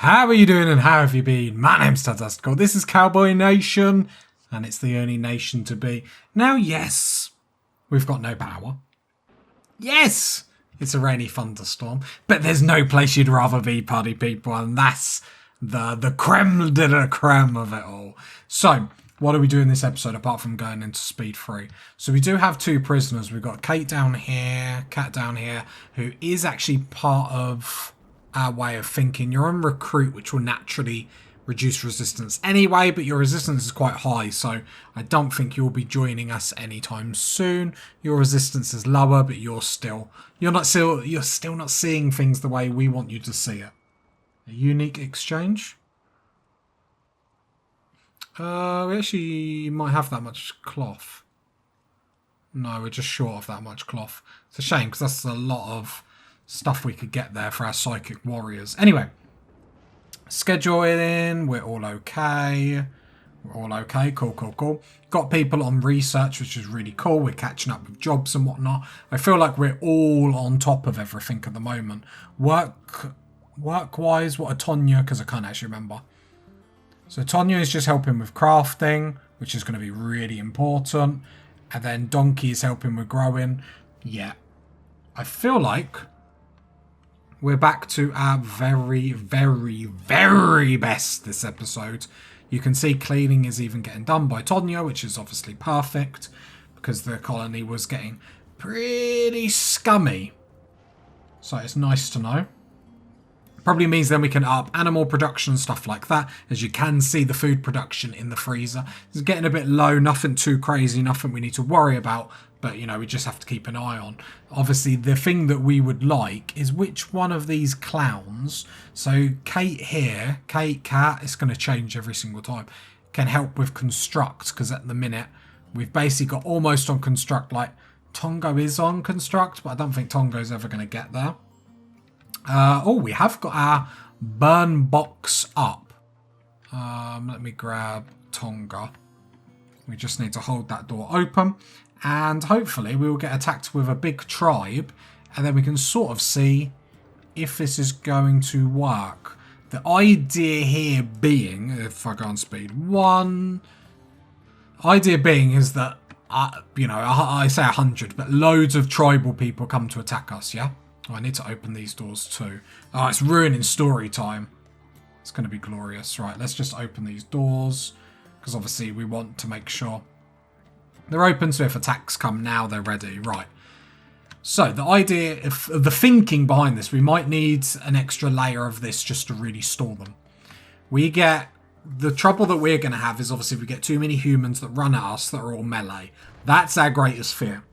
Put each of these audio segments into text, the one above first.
How are you doing and how have you been? My name's Fantastical. This is Cowboy Nation, and it's the only nation to be. Now, yes, we've got no power. Yes, it's a rainy thunderstorm, but there's no place you'd rather be, party people, and that's the creme de la creme of it all. So, what are we doing this episode apart from going into speed 3? So we do have two prisoners. We've got Kat down here, who is actually part of our way of thinking. You're on recruit, which will naturally reduce resistance anyway, but your resistance is quite high, so I don't think you'll be joining us anytime soon. Your resistance is lower, but you're still not seeing things the way we want you to see it. A unique exchange. We actually might have that much cloth. No, we're just short of that much cloth. It's a shame because that's a lot of stuff we could get there for our psychic warriors. Anyway, scheduling, we're all okay. Cool. Got people on research, which is really cool. We're catching up with jobs and whatnot. I feel like we're all on top of everything at the moment. Work-wise, what are Tonya? Because I can't actually remember. So Tonya is just helping with crafting, which is going to be really important. And then Donkey is helping with growing. Yeah. I feel like we're back to our very, very, very best this episode. You can see cleaning is even getting done by Tonya, which is obviously perfect because the colony was getting pretty scummy. So it's nice to know. Probably means then we can up animal production and stuff like that. As you can see, the food production in the freezer is getting a bit low. Nothing too crazy, nothing we need to worry about. But, you know, we just have to keep an eye on. Obviously, the thing that we would like is which one of these clowns. So Kat, it's going to change every single time, can help with construct. Because at the minute, we've basically got almost on construct. Like, Tongo is on construct, but I don't think Tongo's ever going to get there. We have got our burn box up. Let me grab Tonga. We just need to hold that door open. And hopefully we will get attacked with a big tribe. And then we can sort of see if this is going to work. The idea here being, if I go on speed 1, idea being is that, I say 100, but loads of tribal people come to attack us, yeah? Oh, I need to open these doors too. Oh, it's ruining story time. It's going to be glorious. Right, let's just open these doors. Because obviously we want to make sure they're open, so if attacks come now, they're ready. Right. So the idea, the thinking behind this, we might need an extra layer of this just to really store them. The trouble that we're going to have is obviously if we get too many humans that run at us that are all melee. That's our greatest fear.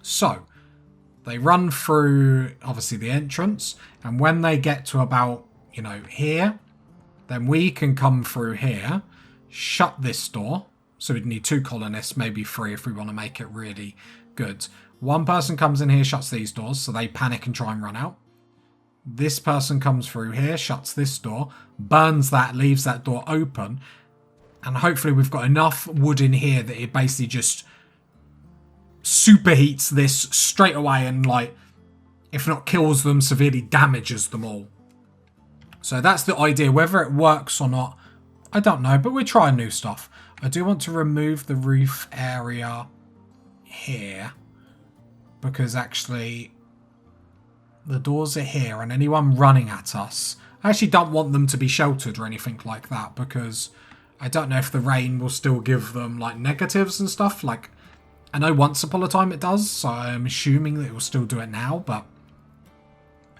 So they run through, obviously, the entrance. And when they get to about, here, then we can come through here, shut this door. So we'd need 2 colonists, maybe 3 if we want to make it really good. One person comes in here, shuts these doors, so they panic and try and run out. This person comes through here, shuts this door, burns that, leaves that door open. And hopefully we've got enough wood in here that it basically just superheats this straight away and, if not kills them, severely damages them all. So that's the idea. Whether it works or not, I don't know, but we're trying new stuff. I do want to remove the roof area here because actually the doors are here and anyone running at us, I actually don't want them to be sheltered or anything like that because I don't know if the rain will still give them negatives and stuff. I know once upon a time it does, so I'm assuming that it will still do it now, but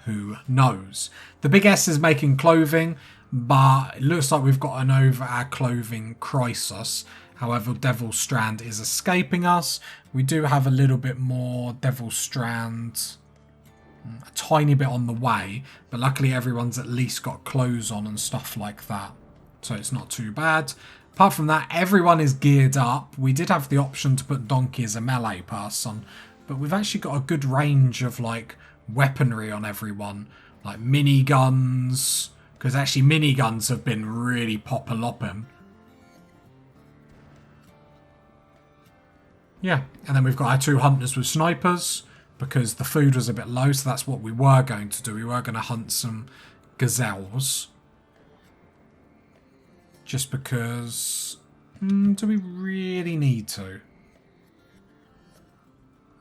who knows? The big S is making clothing, but it looks like we've gotten over our clothing crisis. However, Devil Strand is escaping us. We do have a little bit more Devil Strand, a tiny bit on the way, but luckily everyone's at least got clothes on and stuff like that, so it's not too bad. Apart from that, everyone is geared up. We did have the option to put Donkey as a melee person, but we've actually got a good range of weaponry on everyone, like miniguns, because actually miniguns have been really pop-a-lopping. Yeah, and then we've got our 2 hunters with snipers because the food was a bit low, so that's what we were going to do. We were going to hunt some gazelles. Just because... do we really need to?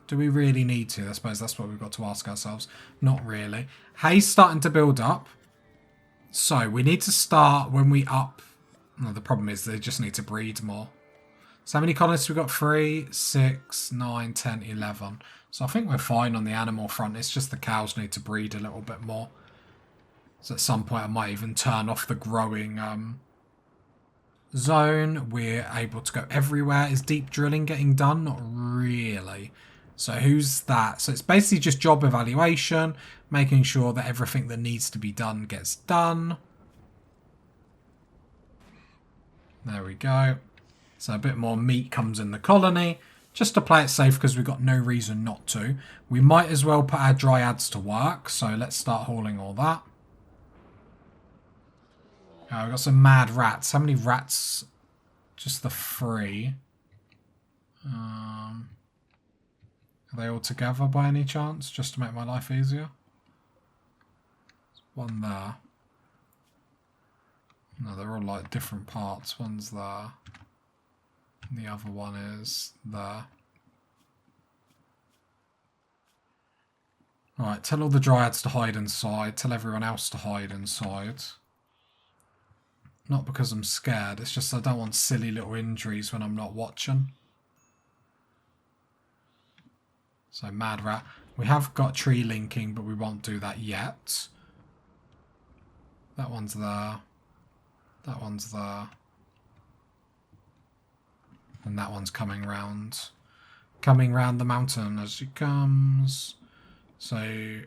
Do we really need to? I suppose that's what we've got to ask ourselves. Not really. Hay's starting to build up. So we need to start when we up... No, the problem is they just need to breed more. So how many colonists we've got? 3, 6, 9, 10, 11. So I think we're fine on the animal front. It's just the cows need to breed a little bit more. So at some point I might even turn off the growing zone. We're able to go everywhere. Is deep drilling getting done? Not really. So who's that? So it's basically just job evaluation, making sure that everything that needs to be done gets done. There we go. So a bit more meat comes in the colony, just to play it safe because we've got no reason not to. We might as well put our dryads to work, so let's start hauling all that. Oh, we've got some mad rats. How many rats? Just the 3. Are they all together by any chance, just to make my life easier? There's one there. No, they're all like different parts. One's there. And the other one is there. Right, tell all the dryads to hide inside. Tell everyone else to hide inside. Not because I'm scared, it's just I don't want silly little injuries when I'm not watching. So mad rat. We have got tree linking, but we won't do that yet. That one's there. That one's there. And that one's coming round. Coming round the mountain as she comes. So...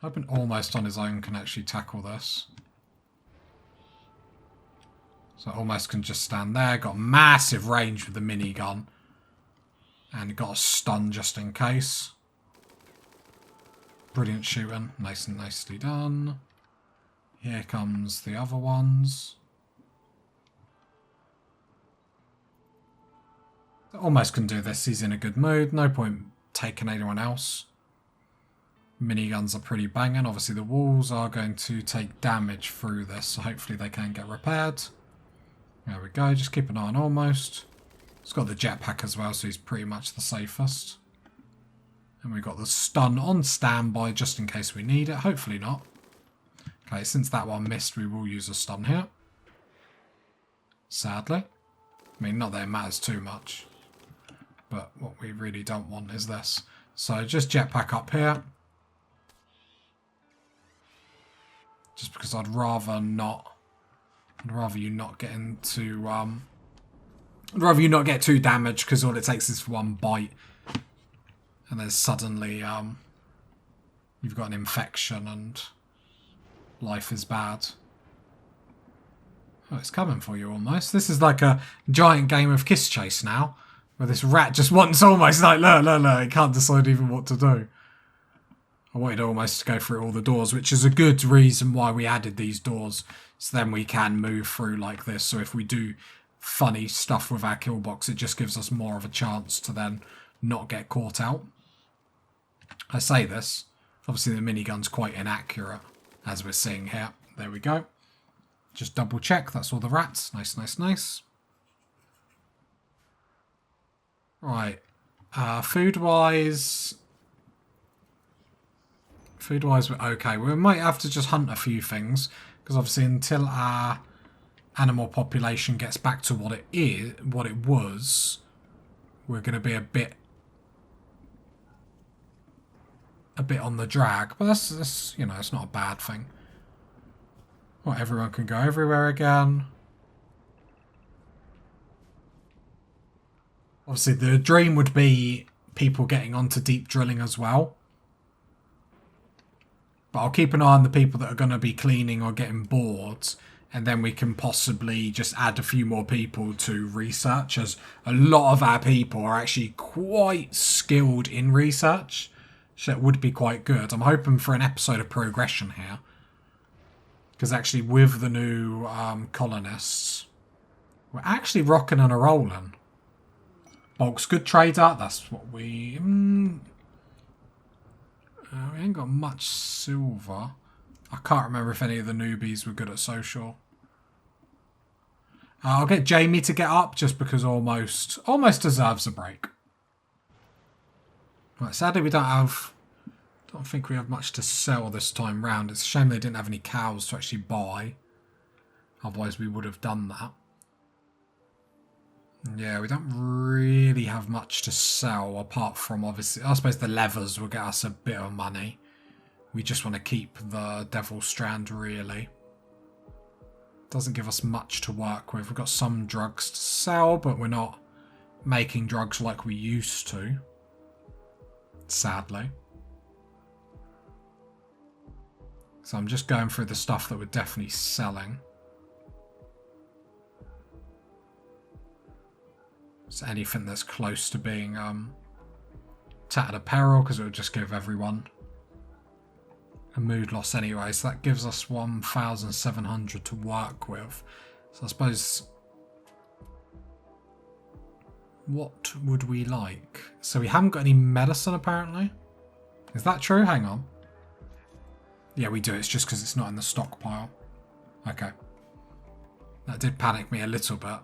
hoping almost on his own can actually tackle this. So almost can just stand there. Got massive range with the minigun. And got a stun just in case. Brilliant shooting. Nice and nicely done. Here comes the other ones. Almost can do this. He's in a good mood. No point taking anyone else. Miniguns are pretty banging. Obviously the walls are going to take damage through this. So hopefully they can get repaired. There we go. Just keep an eye on almost. He's got the jetpack as well, so he's pretty much the safest. And we've got the stun on standby just in case we need it. Hopefully not. Okay, since that one missed, we will use a stun here. Sadly. I mean, not that it matters too much. But what we really don't want is this. So just jetpack up here. Just because I'd rather not... I'd rather you not get into... I'd rather you not get too damaged because all it takes is one bite. And then suddenly you've got an infection and life is bad. Oh, it's coming for you almost. This is like a giant game of kiss chase now. Where this rat just wants almost like, look, it can't decide even what to do. I wanted almost to go through all the doors, which is a good reason why we added these doors. So then we can move through like this. So if we do funny stuff with our kill box, it just gives us more of a chance to then not get caught out. I say this, obviously the minigun's quite inaccurate, as we're seeing here. There we go. Just double check, that's all the rats. Nice, nice, nice. Right. Food-wise, we're okay. We might have to just hunt a few things, because obviously until our animal population gets back to what it was, we're going to be a bit on the drag. But that's you know, it's not a bad thing. Well, everyone can go everywhere again. Obviously, the dream would be people getting onto deep drilling as well. But I'll keep an eye on the people that are going to be cleaning or getting bored. And then we can possibly just add a few more people to research, as a lot of our people are actually quite skilled in research. So it would be quite good. I'm hoping for an episode of progression here. Because actually with the new colonists, we're actually rocking and a-rolling. Bulk's good trader. That's what we We ain't got much silver. I can't remember if any of the newbies were good at social. I'll get Jamie to get up just because almost deserves a break. Right, sadly we don't think we have much to sell this time round. It's a shame they didn't have any cows to actually buy. Otherwise we would have done that. Yeah, we don't really have much to sell apart from obviously, I suppose the levers will get us a bit of money. We just want to keep the Devil Strand really. Doesn't give us much to work with. We've got some drugs to sell, but we're not making drugs like we used to. Sadly. So I'm just going through the stuff that we're definitely selling. So anything that's close to being tattered apparel, because it would just give everyone a mood loss anyway. So that gives us 1,700 to work with. So I suppose, what would we like? So we haven't got any medicine apparently. Is that true? Hang on. Yeah, we do. It's just because it's not in the stockpile. Okay. That did panic me a little bit.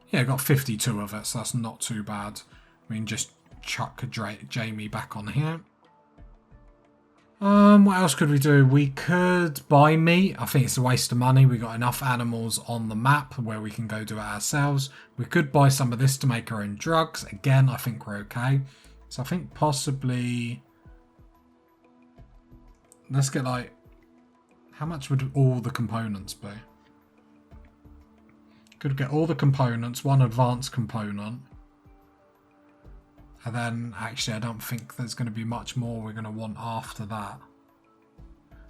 Yeah, got 52 of it, so that's not too bad. We can just chuck Jamie back on here. What else could we do? We could buy meat. I think it's a waste of money. We got enough animals on the map where we can go do it ourselves. We could buy some of this to make our own drugs. Again, I think we're okay. So I think possibly... Let's get like... How much would all the components be? Could get all the components, one advanced component. And then, actually, I don't think there's going to be much more we're going to want after that.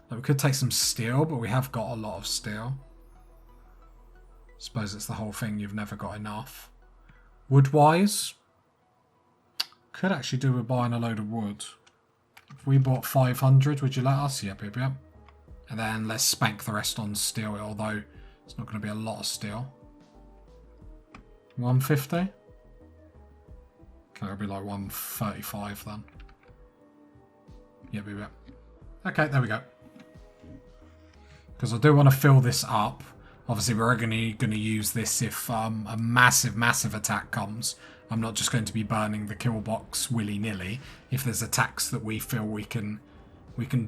Like, we could take some steel, but we have got a lot of steel. Suppose it's the whole thing, you've never got enough. Wood-wise, could actually do with buying a load of wood. If we bought 500, would you let us? Yep, yep, yep. And then let's spank the rest on steel, although it's not going to be a lot of steel. 150? Okay, it'll be like 135 then. Yep, yep. Okay, there we go. Because I do want to fill this up. Obviously, we're going to use this if a massive attack comes. I'm not just going to be burning the kill box willy-nilly. If there's attacks that we feel we can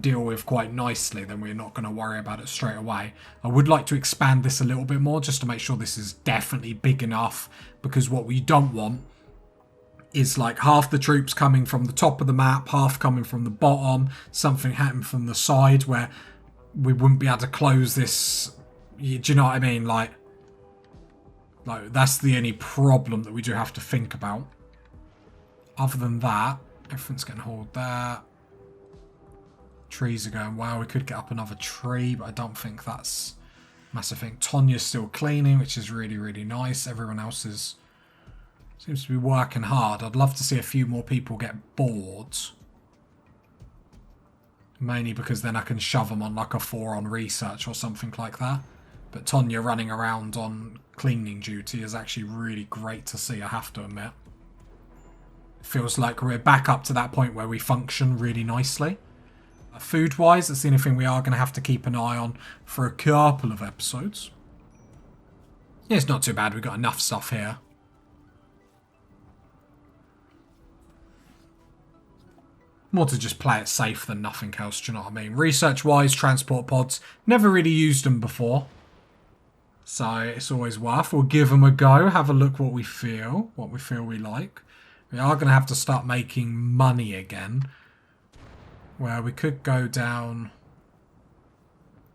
deal with quite nicely, then we're not going to worry about it straight away. I would like to expand this a little bit more just to make sure this is definitely big enough, because what we don't want is like half the troops coming from the top of the map, half coming from the bottom, something happening from the side where we wouldn't be able to close this. Do you know what I mean? Like that's the only problem that we do have to think about. Other than that, everything's getting hauled there. Trees are going well. We could get up another tree, but I don't think that's a massive thing. Tonya's still cleaning, which is really, really nice. Everyone else seems to be working hard. I'd love to see a few more people get bored. Mainly because then I can shove them on like a 4 on research or something like that. But Tonya running around on cleaning duty is actually really great to see, I have to admit. It feels like we're back up to that point where we function really nicely. Food-wise, that's the only thing we are going to have to keep an eye on for a couple of episodes. Yeah, it's not too bad. We've got enough stuff here. More to just play it safe than nothing else, do you know what I mean? Research-wise, transport pods, never really used them before. So it's always worth. We'll give them a go, have a look what we feel we like. We are going to have to start making money again. Where we could go down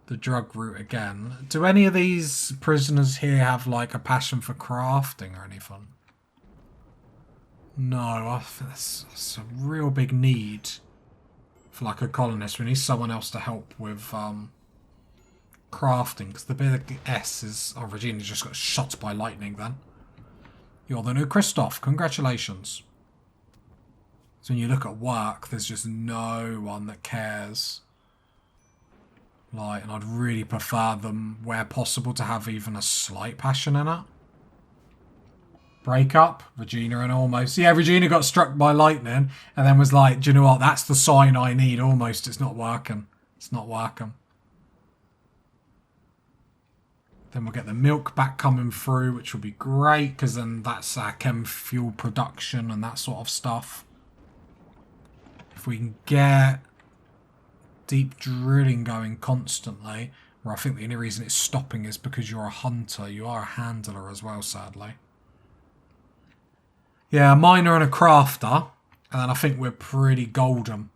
the drug route again. Do any of these prisoners here have like a passion for crafting or anything? No, I think that's a real big need for like a colonist. We need someone else to help with crafting, because the big S is... Oh, Regina just got shot by lightning then. You're the new Christoph. Congratulations. So when you look at work, there's just no one that cares. Like, and I'd really prefer them, where possible, to have even a slight passion in it. Break up, Regina and Almost. Yeah, Regina got struck by lightning and then was like, do you know what? That's the sign I need. Almost, it's not working. It's not working. Then we'll get the milk back coming through, which will be great because then that's our chem fuel production and that sort of stuff. If we can get deep drilling going constantly, where I think the only reason it's stopping is because you're a hunter. You are a handler as well, sadly. Yeah, a miner and a crafter, and then I think we're pretty golden.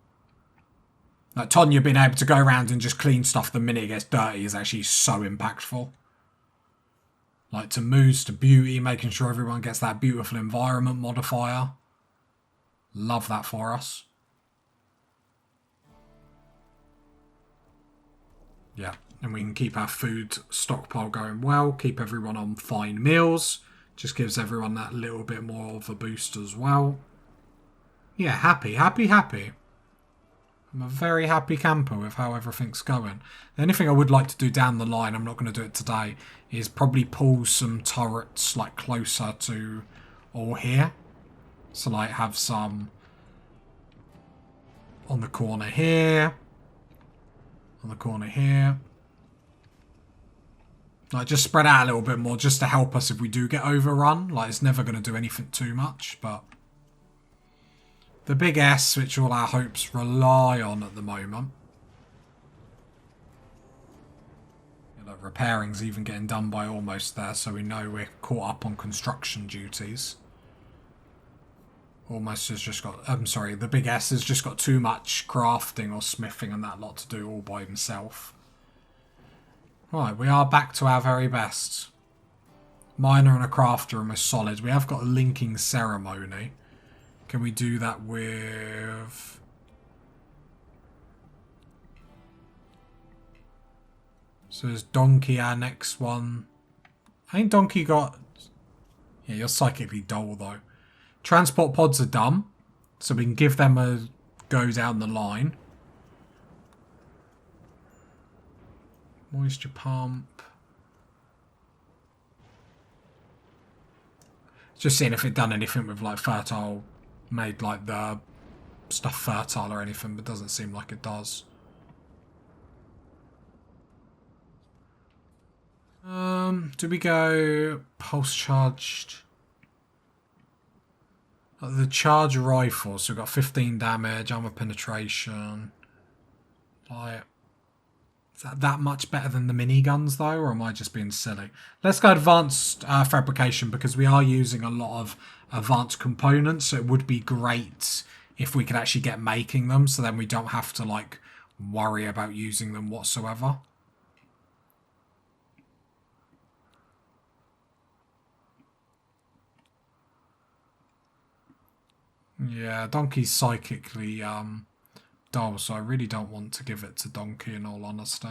Like Tonya being able to go around and just clean stuff the minute it gets dirty is actually so impactful. Like to moods, to beauty, making sure everyone gets that beautiful environment modifier. Love that for us. Yeah, and we can keep our food stockpile going well, keep everyone on fine meals. Just gives everyone that little bit more of a boost as well. Yeah, happy. I'm a very happy camper with how everything's going. The only thing I would like to do down the line, I'm not going to do it today, is probably pull some turrets like closer to all here. So like have some on the corner here, on the corner here. Like, just spread out a little bit more just to help us if we do get overrun. Like, it's never going to do anything too much, but... The big S, which all our hopes rely on at the moment. You know, repairing's even getting done by Almost there, so we know we're caught up on construction duties. Almost has just got... I'm sorry, the big S has just got too much crafting or smithing and that lot to do all by himself. Right, we are back to our very best. Miner and a crafter are almost solid. We have got a linking ceremony. Can we do that with... So is Donkey our next one? I think Donkey got... Yeah, you're psychically dull though. Transport pods are done. So we can give them a go down the line. Moisture pump. Just seeing if it done anything with like fertile, made like the stuff fertile or anything, but doesn't seem like it does. Do we go pulse charged? The charge rifle, so we've got 15 damage, armor penetration. Like, is that much better than the miniguns though, or am I just being silly? Let's go advanced fabrication because we are using a lot of advanced components, so it would be great if we could actually get making them, so then we don't have to like worry about using them whatsoever. Yeah, Donkey's psychically dull, so I really don't want to give it to Donkey in all honesty.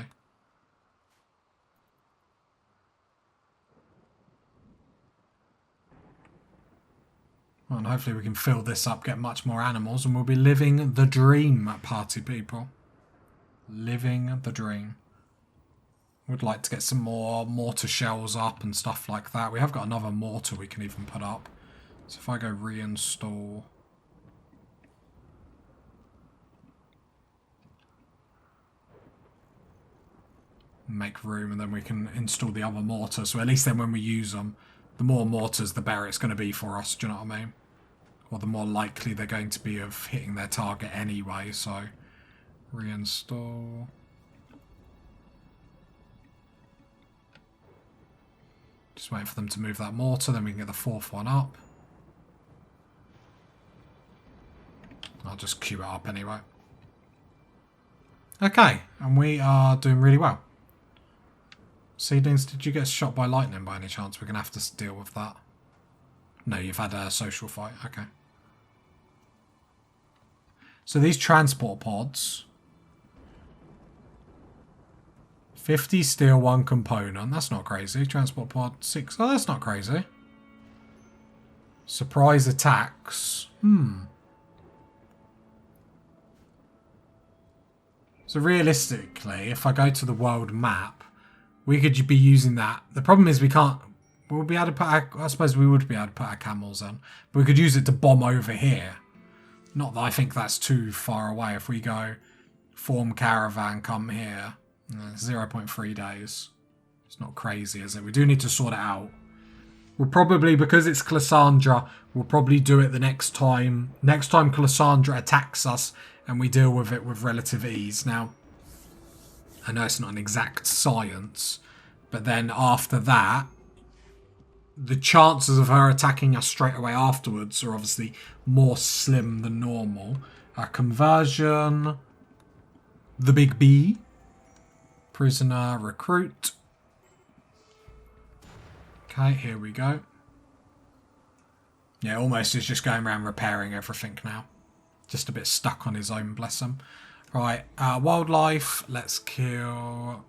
Well, and hopefully we can fill this up, get much more animals, and we'll be living the dream, party people. Living the dream. Would like to get some more mortar shells up and stuff like that. We have got another mortar we can even put up. So if I go reinstall... make room, and then we can install the other mortar, so at least then when we use them, the more mortars the better it's going to be for us, do you know what I mean? Or the more likely they're going to be of hitting their target anyway. So reinstall, just wait for them to move that mortar, then we can get the fourth one up. I'll just queue it up anyway. Okay, and we are doing really well. Seedlings, did you get shot by lightning by any chance? We're going to have to deal with that. No, you've had a social fight. Okay. So these transport pods. 50 steel, 1 component. That's not crazy. Transport pod 6. Oh, that's not crazy. Surprise attacks. So realistically, if I go to the world map, we could be using that. The problem is we can't we'll be able to put I suppose we would be able to put our camels in. But we could use it to bomb over here. Not that I think that's too far away. If we go form caravan, come here, 0.3 days. It's not crazy, is it? We do need to sort it out. We'll probably, because it's Cassandra, we'll probably do it the next time. Next time Cassandra attacks us and we deal with it with relative ease. Now, I know it's not an exact science, but then after that, the chances of her attacking us straight away afterwards are obviously more slim than normal. Our conversion, the big B, prisoner, recruit. Okay, here we go. Yeah, almost is just going around repairing everything now. Just a bit stuck on his own, bless him. Right, wildlife, let's kill.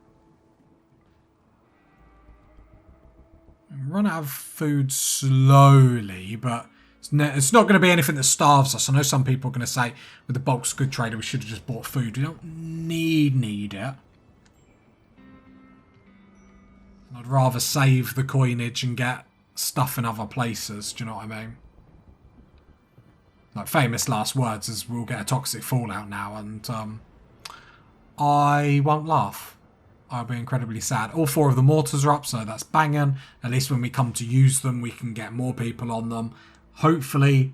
Run out of food slowly, but it's not going to be anything that starves us. I know some people are going to say, with the bulk's good trader, we should have just bought food. We don't need it. I'd rather save the coinage and get stuff in other places, do you know what I mean? Like, famous last words is we'll get a toxic fallout now, and I won't laugh. I'll be incredibly sad. All 4 of the mortars are up, so that's banging. At least when we come to use them, we can get more people on them. Hopefully,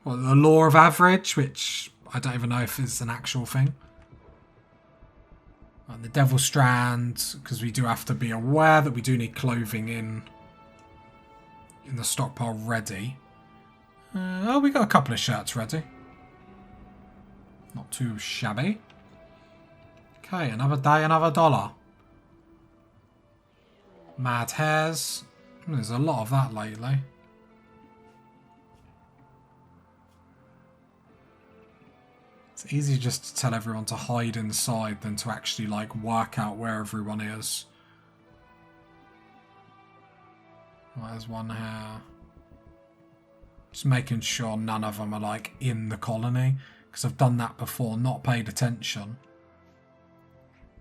well, the law of average, which I don't even know if is an actual thing. And the Devil Strand, because we do have to be aware that we do need clothing in the stockpile ready. Oh, we got a couple of shirts ready. Not too shabby. Okay, another day, another dollar. Mad hares. There's a lot of that lately. It's easy just to tell everyone to hide inside than to actually, like, work out where everyone is. Well, there's one here. Just making sure none of them are, like, in the colony. Because I've done that before, not paid attention.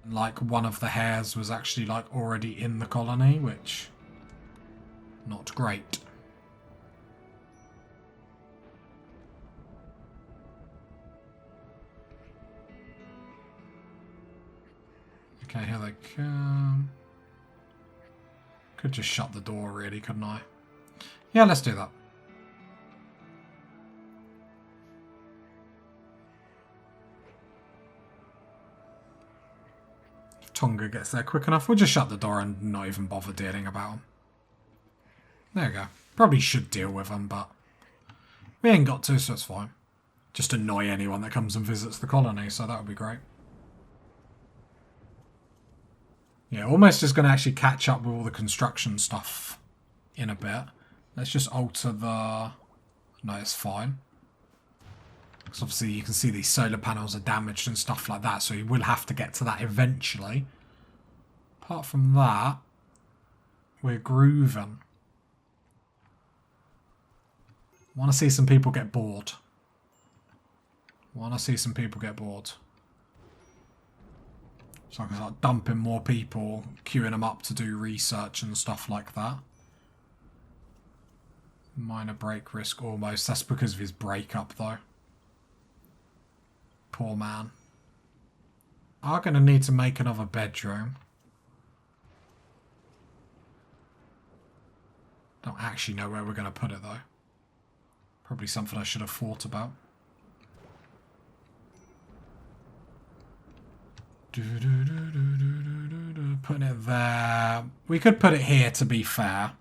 Like, one of the hares was actually, like, already in the colony, which... not great. Okay, here they come. Could just shut the door, really, couldn't I? Yeah, let's do that. If Tonga gets there quick enough, we'll just shut the door and not even bother dealing about them. There you go. Probably should deal with them, but we ain't got to, so it's fine. Just annoy anyone that comes and visits the colony, so that would be great. Yeah, almost just going to actually catch up with all the construction stuff in a bit. Let's just alter the... No, it's fine. Because obviously you can see these solar panels are damaged and stuff like that, so you will have to get to that eventually. Apart from that, we're grooving. Want to see some people get bored. Want to see some people get bored. So I can start dumping more people, queuing them up to do research and stuff like that. Minor break risk almost. That's because of his breakup though. Poor man. I'm going to need to make another bedroom. Don't actually know where we're going to put it though. Probably something I should have thought about. Putting it there. We could put it here to be fair.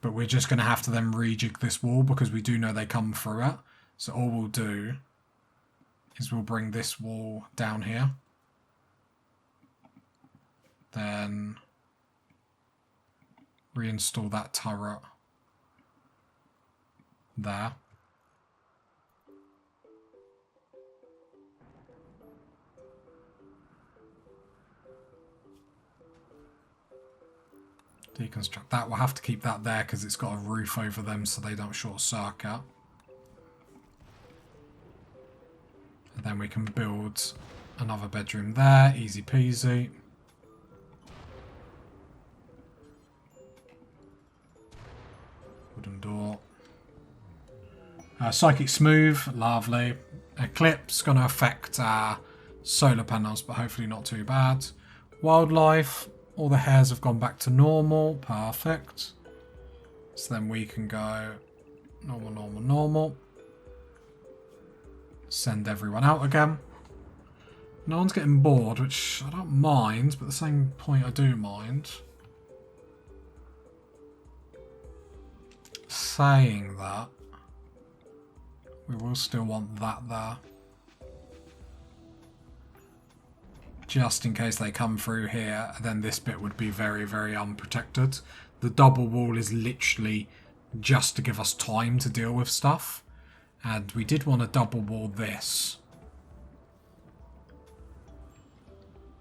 But we're just going to have to then rejig this wall because we do know they come through it. So all we'll do is we'll bring this wall down here. Then reinstall that turret there. Deconstruct that. We'll have to keep that there because it's got a roof over them so they don't short circuit. And then we can build Another bedroom there, easy peasy. Wooden door. Psychic smooth, lovely. Eclipse, going to affect our solar panels, but hopefully not too bad. Wildlife, all the hairs have gone back to normal, perfect. So then we can go normal, normal, normal. Send everyone out again. No one's getting bored, which I don't mind, but at the same point I do mind. Saying that, we will still want that there. Just in case they come through here, then this bit would be very, very unprotected. The double wall is literally just to give us time to deal with stuff. And we did want to double wall this,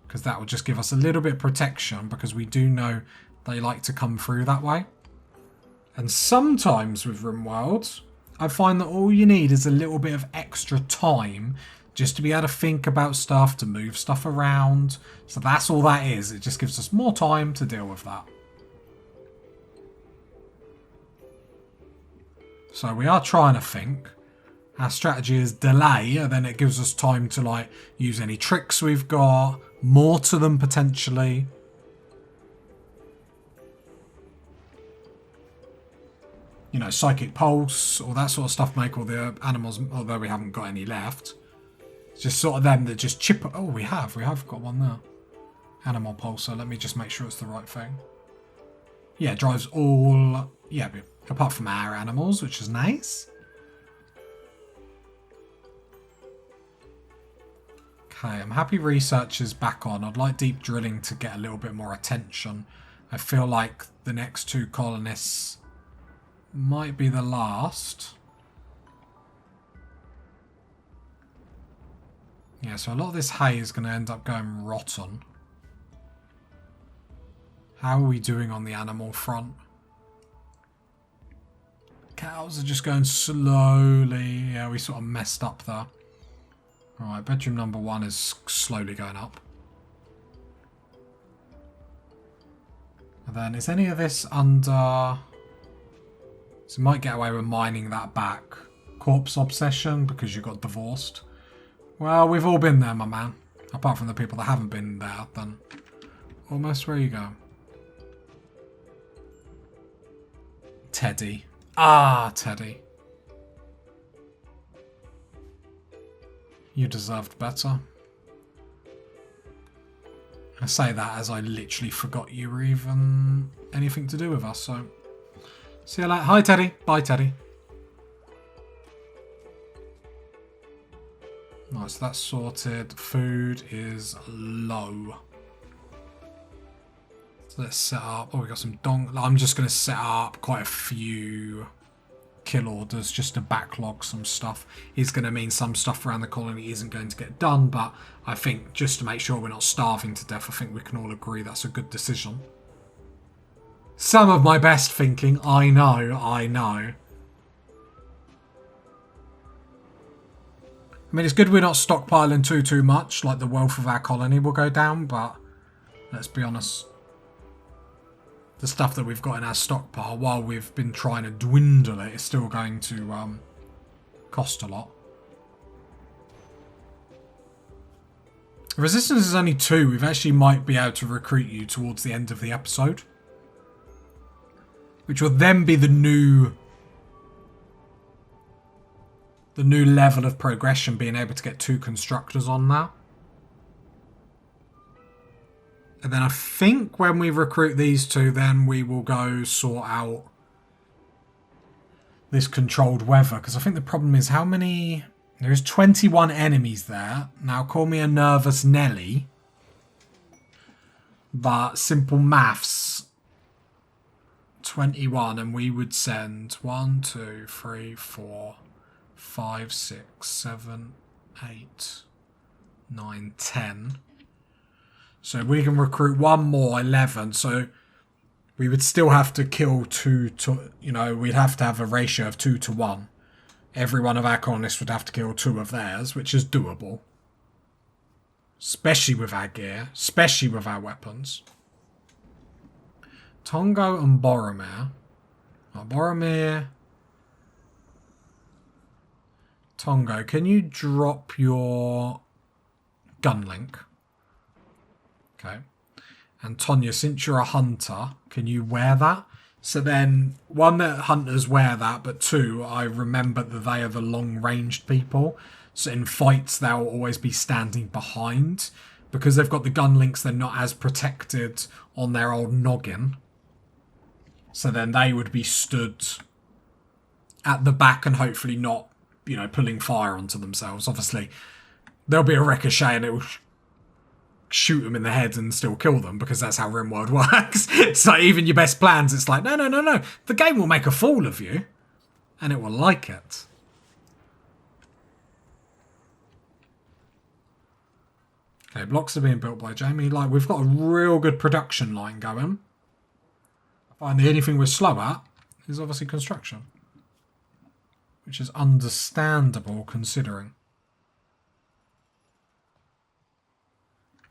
because that would just give us a little bit of protection, because we do know they like to come through that way. And sometimes with Rimworld, I find that all you need is a little bit of extra time just to be able to think about stuff, to move stuff around. So that's all that is. It just gives us more time to deal with that. So we are trying to think. Our strategy is delay, and then it gives us time to like use any tricks we've got, more to them potentially. You know, psychic pulse, all that sort of stuff, make all the animals, although we haven't got any left. It's just sort of them that just chip. Oh, we have got one there. Animal pulsar, let me just make sure it's the right thing. Yeah, drives all, yeah, apart from our animals, which is nice. Okay, I'm happy research is back on. I'd like deep drilling to get a little bit more attention. I feel like the next two colonists might be the last. Yeah, so a lot of this hay is going to end up going rotten. How are we doing on the animal front? Cows are just going slowly. Yeah, we sort of messed up there. Alright, bedroom number 1 is slowly going up. And then, is any of this under... So you might get away with mining that back. Corpse obsession, because you got divorced. Well, we've all been there, my man. Apart from the people that haven't been there, then almost where you go. Teddy. Ah, Teddy. You deserved better. I say that as I literally forgot you were even anything to do with us, so... See you later. Hi, Teddy. Bye, Teddy. Right, so that's sorted. Food is low. So let's set up... Oh, we got some I'm just going to set up quite a few kill orders just to backlog some stuff. It's going to mean some stuff around the colony isn't going to get done, but I think just to make sure we're not starving to death, I think we can all agree that's a good decision. Some of my best thinking, I know. I mean, it's good we're not stockpiling too much, like the wealth of our colony will go down, but let's be honest. The stuff that we've got in our stockpile, while we've been trying to dwindle it, is still going to cost a lot. Resistance is only 2. We've actually might be able to recruit you towards the end of the episode. Which will then be the new level of progression, being able to get 2 constructors on now. And then I think when we recruit these 2, then we will go sort out this controlled weather. Because I think the problem is how many... There is 21 enemies there. Now, call me a nervous Nelly. But simple maths... 21, and we would send 1, 2, 3, 4, 5, 6, 7, 8, 9, 10. So we can recruit 1 more, 11. So we would still have to kill 2 to, you know, we'd have to have a ratio of 2 to 1. Every one of our colonists would have to kill 2 of theirs, which is doable. Especially with our gear. Especially with our weapons. Tongo and Boromir. Oh, Boromir. Tongo, can you drop your gun link? Okay. And Tonya, since you're a hunter, can you wear that? So then, one, that hunters wear that, but two, I remember that they are the long-ranged people. So in fights, they'll always be standing behind. Because they've got the gun links, they're not as protected on their old noggin. So then they would be stood at the back and hopefully not, you know, pulling fire onto themselves. Obviously, there'll be a ricochet and it will shoot them in the head and still kill them, because that's how Rimworld works. So even your best plans, it's like, no. The game will make a fool of you, and it will like it. Okay, blocks are being built by Jamie. Like, we've got a real good production line going. I find the only thing we're slow at is obviously construction, which is understandable considering.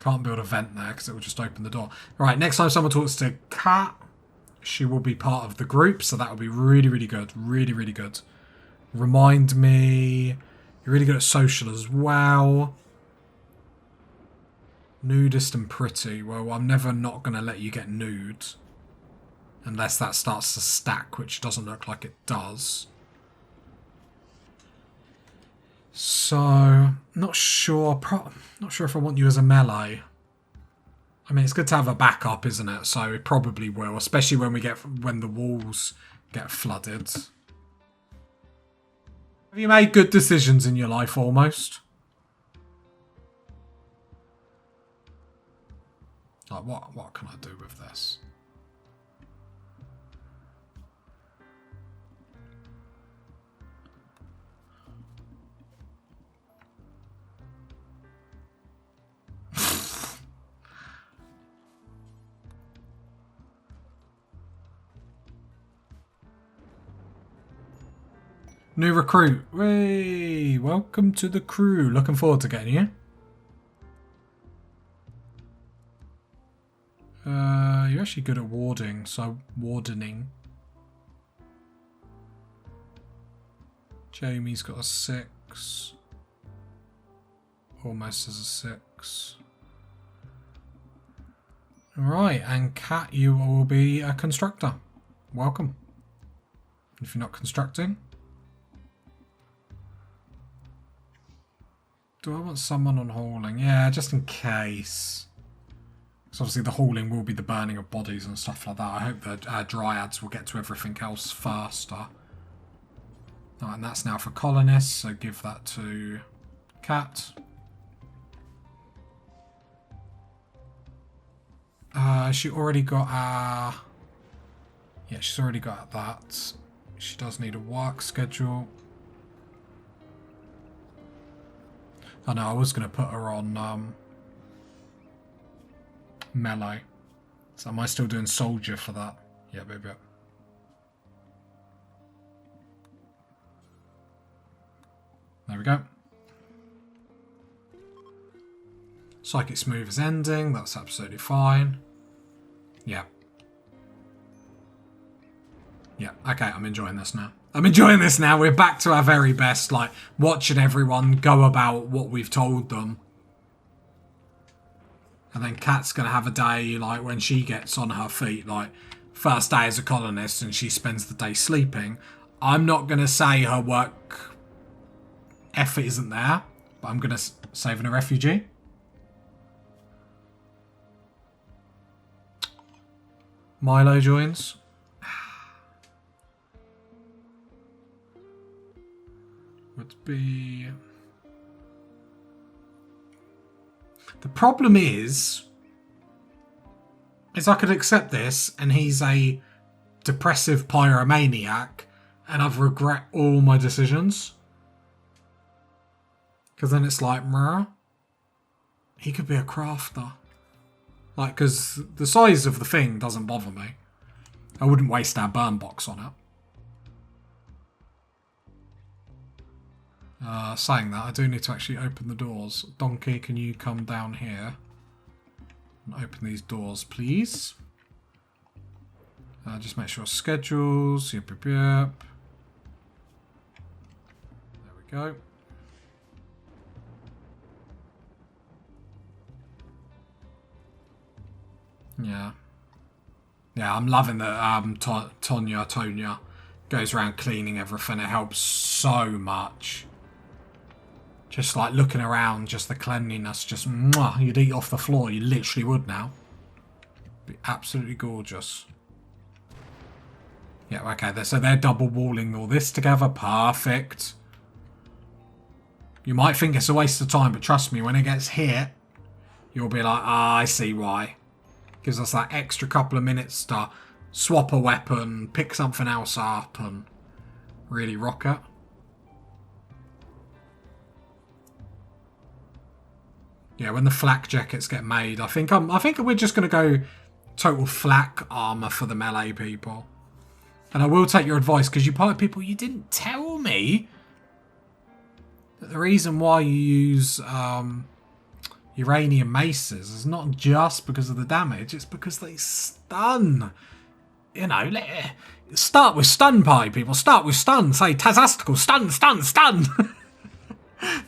Can't build a vent there because it will just open the door. Right, next time someone talks to Kat, she will be part of the group, so that will be really, really good. Really, really good. Remind me, you're really good at social as well. Nudist and pretty. Well, I'm never not going to let you get nude. Unless that starts to stack, which doesn't look like it does. So, not sure. Not sure if I want you as a melee. I mean, it's good to have a backup, isn't it? So it probably will, especially when the walls get flooded. Have you made good decisions in your life almost? Like, what can I do with this? New recruit. Hey, welcome to the crew. Looking forward to getting you. You're actually good at warding, so wardening. Jamie's got a 6. Almost as a 6. Right, and Kat, you will be a constructor. Welcome. If you're not constructing. Do I want someone on hauling? Yeah, just in case. Because obviously the hauling will be the burning of bodies and stuff like that. I hope that our dryads will get to everything else faster. Right, and that's now for colonists, so give that to Kat. She already got yeah, she's already got that. She does need a work schedule. Oh no, I was going to put her on melee. So am I still doing soldier for that? Yeah, baby. There we go. Psychic Smooth is ending. That's absolutely fine. Yeah. Yeah, okay, I'm enjoying this now. We're back to our very best, like, watching everyone go about what we've told them. And then Kat's going to have a day, like, when she gets on her feet, like, first day as a colonist and she spends the day sleeping. I'm not going to say her work effort isn't there, but I'm going to saving a refugee. Milo joins. Would be... The problem is I could accept this and he's a depressive pyromaniac and I've regret all my decisions. Because then it's like, bruh, he could be a crafter. Like, because the size of the thing doesn't bother me. I wouldn't waste our burn box on it. Saying that, I do need to actually open the doors. Donkey, can you come down here and open these doors, please? Just make sure schedules. Yep, yep, yep. There we go. Yeah. Yeah, I'm loving that Tonya goes around cleaning everything. It helps so much. Just like looking around, just the cleanliness, just mwah, you'd eat off the floor. You literally would now. Be absolutely gorgeous. Yeah, okay, so they're double walling all this together. Perfect. You might think it's a waste of time, but trust me, when it gets hit, you'll be like, ah, I see why. Gives us that extra couple of minutes to swap a weapon, pick something else up, and really rock it. Yeah, when the flak jackets get made, I think we're just going to go total flak armor for the melee people. And I will take your advice, because you pirate people, you didn't tell me that the reason why you use uranium maces is not just because of the damage, it's because they stun. You know, start with stun, party people. Start with stun. Say Tazastical, stun, stun, stun.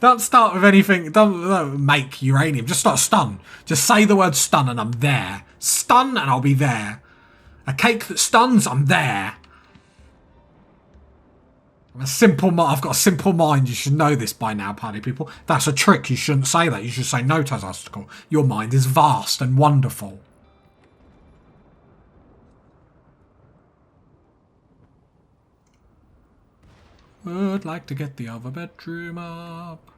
Don't start with anything. Don't make uranium. Just start stun. Just say the word stun and I'm there. Stun and I'll be there. A cake that stuns, I'm there. I've got a simple mind. You should know this by now, party people. That's a trick. You shouldn't say that. You should say no, Tazastical. Your mind is vast and wonderful. Would like to get the other bedroom up.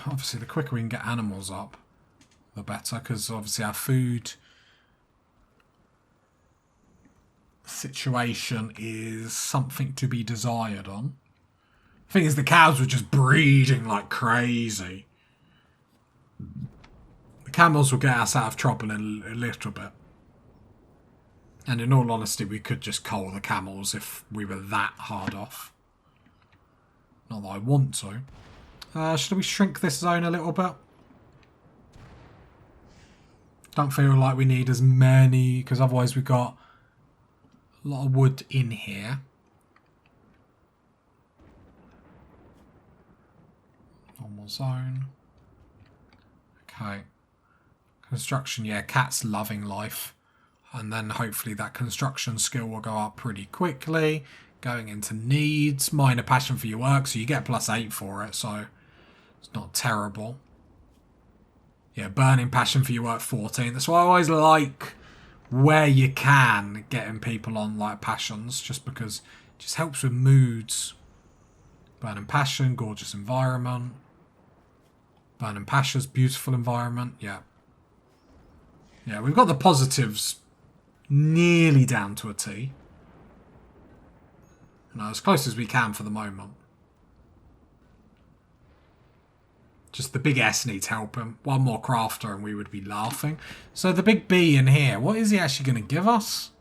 Obviously, the quicker we can get animals up, the better, because obviously our food situation is something to be desired on. The thing is, the cows were just breeding like crazy. The camels will get us out of trouble in a little bit. And in all honesty, we could just cull the camels if we were that hard off. Not that I want to. Should we shrink this zone a little bit? Don't feel like we need as many, because otherwise we've got a lot of wood in here. Normal zone. Okay. Construction, yeah, cat's loving life. And then hopefully that construction skill will go up pretty quickly. Going into needs. Minor passion for your work, so you get +8 for it, so it's not terrible. Yeah, burning passion for your work 14. That's why I always like, where you can, getting people on like passions, just because it just helps with moods. Burning passion, gorgeous environment. Burning passions, beautiful environment. Yeah. Yeah, we've got the positives nearly down to a T. As close as we can for the moment. Just the big S needs helping. One more crafter and we would be laughing. So the big B in here, what is he actually going to give us?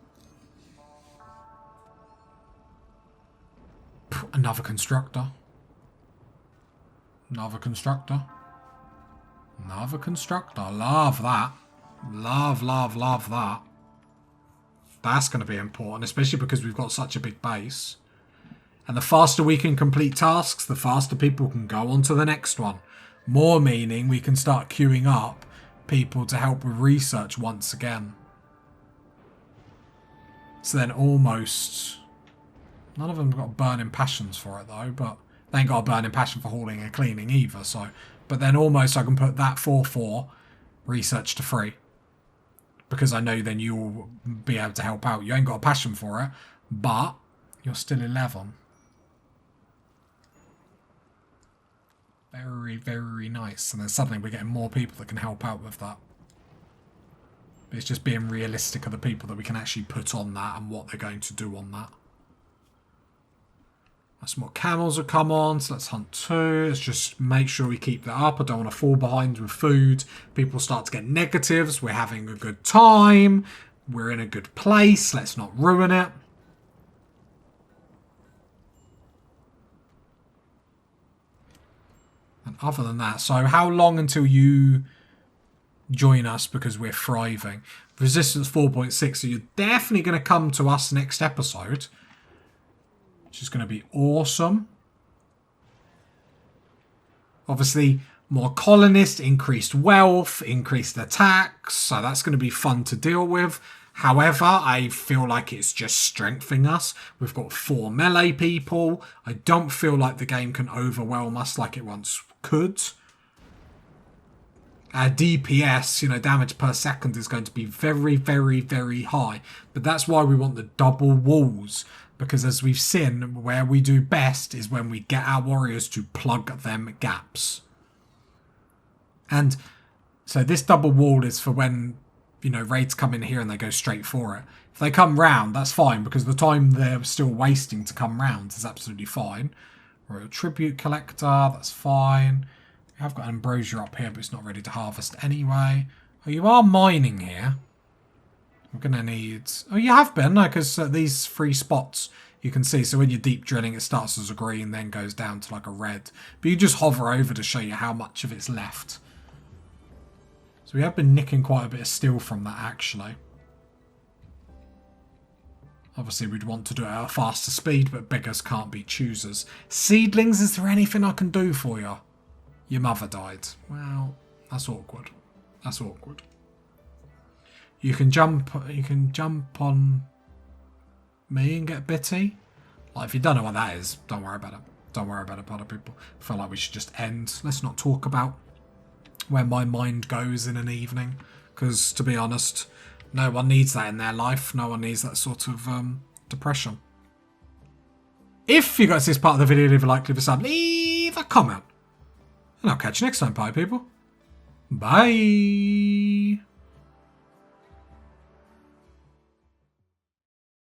Another constructor. Another constructor. Another constructor. Love that. Love, love, love that. That's going to be important, especially because we've got such a big base. And the faster we can complete tasks, the faster people can go on to the next one. More meaning we can start queuing up people to help with research once again. So then almost... None of them have got burning passions for it though, but they ain't got a burning passion for hauling and cleaning either. So, but then almost I can put that 4-4 research to 3. Because I know then you'll be able to help out. You ain't got a passion for it, but you're still 11. Very, very nice. And then suddenly we're getting more people that can help out with that. But it's just being realistic of the people that we can actually put on that and what they're going to do on that. Some more camels will come on, so let's hunt 2. Let's just make sure we keep that up. I don't want to fall behind with food. People start to get negatives. We're having a good time. We're in a good place. Let's not ruin it. other than that, so how long until you join us because we're thriving? Resistance 4.6, so you're definitely going to come to us next episode, which is going to be awesome. Obviously, more colonists, increased wealth, increased attacks, so that's going to be fun to deal with. However, I feel like it's just strengthening us. We've got 4 melee people. I don't feel like the game can overwhelm us like it once could. Our DPS, damage per second, is going to be very, very, very high. But that's why we want the double walls. Because as we've seen, where we do best is when we get our warriors to plug them gaps. And so this double wall is for when, raids come in here and they go straight for it. If they come round, that's fine, because the time they're still wasting to come round is absolutely fine. Royal Tribute Collector, that's fine. We have got Ambrosia up here, but it's not ready to harvest anyway. Oh, you are mining here. We're going to need... Oh, you have been, because these 3 spots you can see. So when you're deep drilling, it starts as a green, then goes down to like a red. But you just hover over to show you how much of it's left. So we have been nicking quite a bit of steel from that, actually. Obviously, we'd want to do it at a faster speed, but beggars can't be choosers. Seedlings, is there anything I can do for you? Your mother died. Well, that's awkward. That's awkward. You can jump on me and get bitty. Like, if you don't know what that is, don't worry about it. Don't worry about it, other people. I feel like we should just end. Let's not talk about where my mind goes in an evening. Because, to be honest, no one needs that in their life. No one needs that sort of depression. If you got to this part of the video, leave a like, leave a sub, leave a comment. And I'll catch you next time, bye people. Bye.